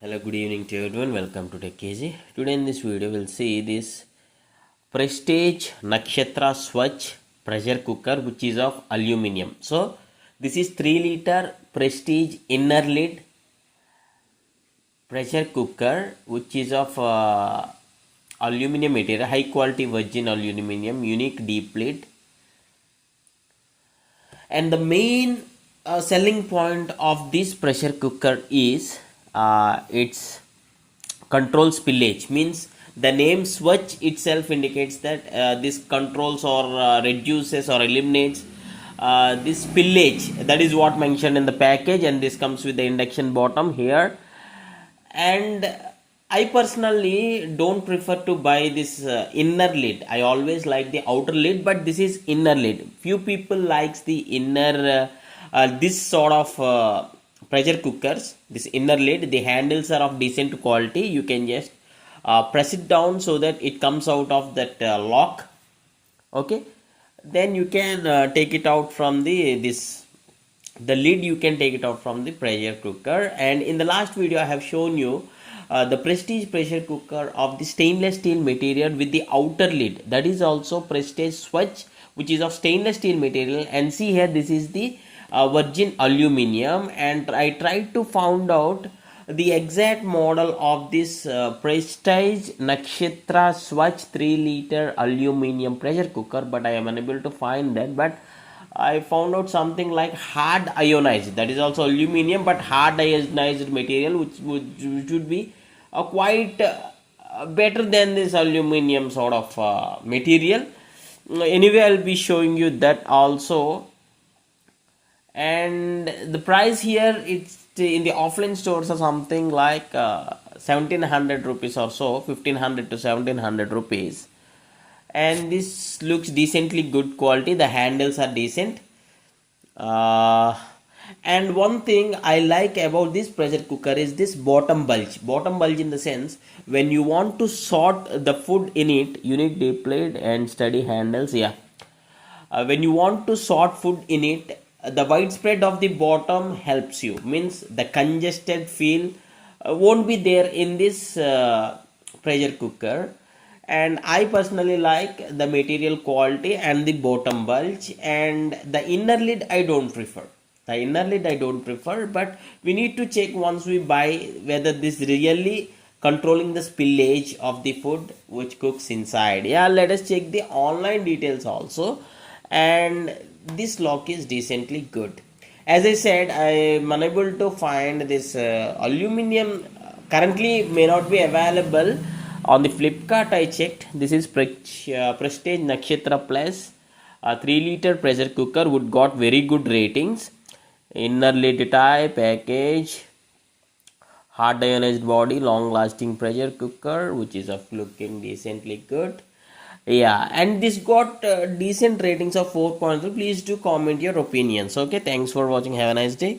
Hello, good evening to everyone. Welcome to Tech KG. Today in this video, we'll see this Prestige Nakshatra Svachh pressure cooker, which is of aluminium. So, this is 3-liter Prestige inner lid pressure cooker, which is of aluminium material, high quality virgin aluminium, unique deep lid. And the main selling point of this pressure cooker is its control spillage. Means the name Svachh itself indicates that this controls or reduces or eliminates this spillage. That is what mentioned in the package, and this comes with the induction bottom here. And I personally don't prefer to buy this inner lid. I always like the outer lid, but this is inner lid. Few people likes the inner this sort of pressure cookers, this inner lid. The handles are of decent quality. You can just press it down so that it comes out of that lock. Okay, then you can take it out from the lid. You can take it out from the pressure cooker. And in the last video I have shown you the Prestige pressure cooker of the stainless steel material with the outer lid. That is also Prestige Svachh, which is of stainless steel material. And see here, this is the virgin aluminium, and I tried to find out the exact model of this Prestige Nakshatra Svachh 3-liter aluminium pressure cooker, but I am unable to find that. But I found out something like hard ionized, that is also aluminium but hard ionized material, which would be quite better than this aluminium sort of material. Anyway, I'll be showing you that also. And the price here, it's in the offline stores or something like 1700 rupees or so, 1500 to 1700 rupees. And this looks decently good quality. The handles are decent. And one thing I like about this pressure cooker is this bottom bulge in the sense, when you want to sort the food in it, unique deep lid and steady handles. When you want to sort food in it, the widespread of the bottom helps you. Means the congested feel won't be there in this pressure cooker. And I personally like the material quality and the bottom bulge. And the inner lid I don't prefer. But we need to check once we buy whether this really controlling the spillage of the food which cooks inside. Let us check the online details also. And this lock is decently good. As I said, I am unable to find this aluminium. Currently may not be available on the Flipkart. I checked. This is Prestige Nakshatra Plus 3-liter pressure cooker, would got very good ratings. Inner lid type, package, hard ionized body, long lasting pressure cooker, which is of looking decently good. And this got decent ratings of 4.0. Please do comment your opinions. Okay, thanks for watching. Have a nice day.